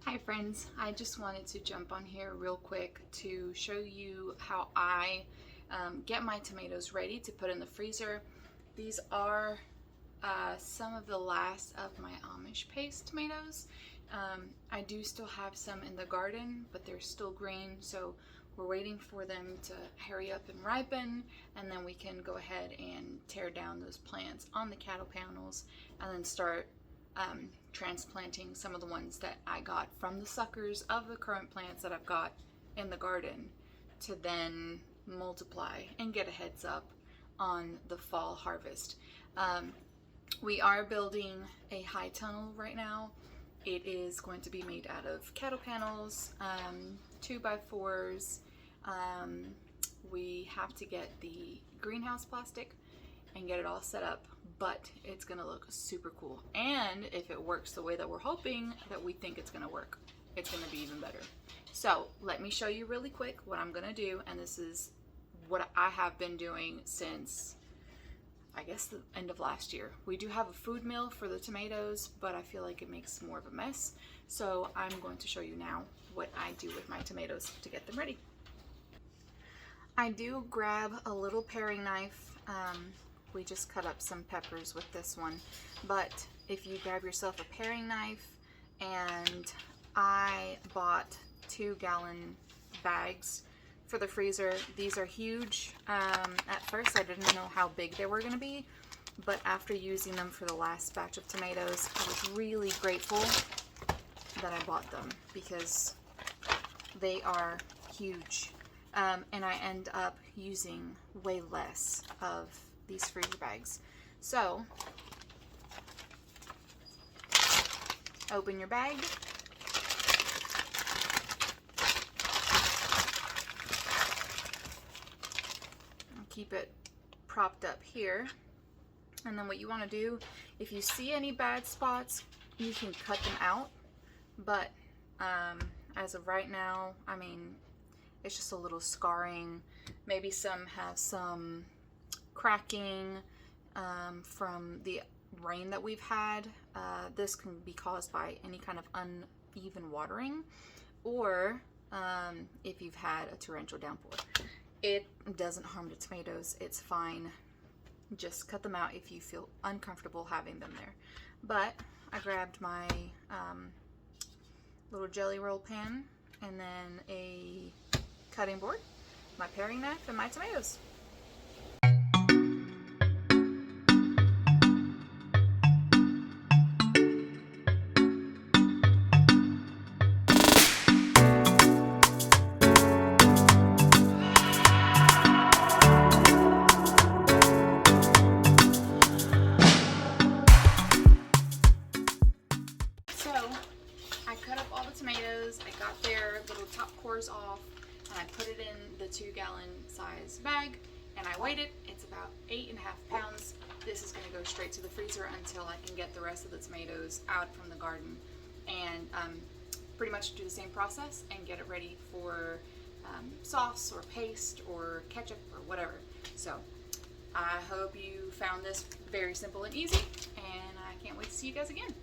Hi friends, I just wanted to jump on here real quick to show you how I get my tomatoes ready to put in the freezer. These are some of the last of my Amish paste tomatoes. I do still have some in the garden, but they're still green, so we're waiting for them to hurry up and ripen, and then we can go ahead and tear down those plants on the cattle panels and then start transplanting some of the ones that I got from the suckers of the current plants that I've got in the garden to then multiply and get a heads up on the fall harvest. We are building a high tunnel right now. It is going to be made out of cattle panels, 2x4s. We have to get the greenhouse plastic and get it all set up, but it's gonna look super cool. And if it works the way that we're hoping that we think it's gonna work, it's gonna be even better. So let me show you really quick what I'm gonna do, and this is what I have been doing since I guess the end of last year. We do have a food mill for the tomatoes, but I feel like it makes more of a mess. So I'm going to show you now what I do with my tomatoes to get them ready. I do grab a little paring knife. We just cut up some peppers with this one, but if you grab yourself a paring knife, and I bought 2-gallon bags for the freezer. These are huge. At first I didn't know how big they were going to be, but after using them for the last batch of tomatoes, I was really grateful that I bought them because they are huge. And I end up using way less of these freezer bags. So open your bag, keep it propped up here, and then what you want to do, if you see any bad spots, you can cut them out, but as of right now, I mean, it's just a little scarring. Maybe some have some cracking from the rain that we've had. This can be caused by any kind of uneven watering, or if you've had a torrential downpour. It doesn't harm the tomatoes, it's fine. Just cut them out if you feel uncomfortable having them there. But I grabbed my little jelly roll pan, and then a cutting board, my paring knife, and my tomatoes. So I cut up all the tomatoes, I got their little top cores off, and I put it in the 2-gallon size bag, and I weighed it. It's about 8.5 pounds. This is going to go straight to the freezer until I can get the rest of the tomatoes out from the garden and pretty much do the same process and get it ready for sauce or paste or ketchup or whatever. So I hope you found this very simple and easy, and I can't wait to see you guys again.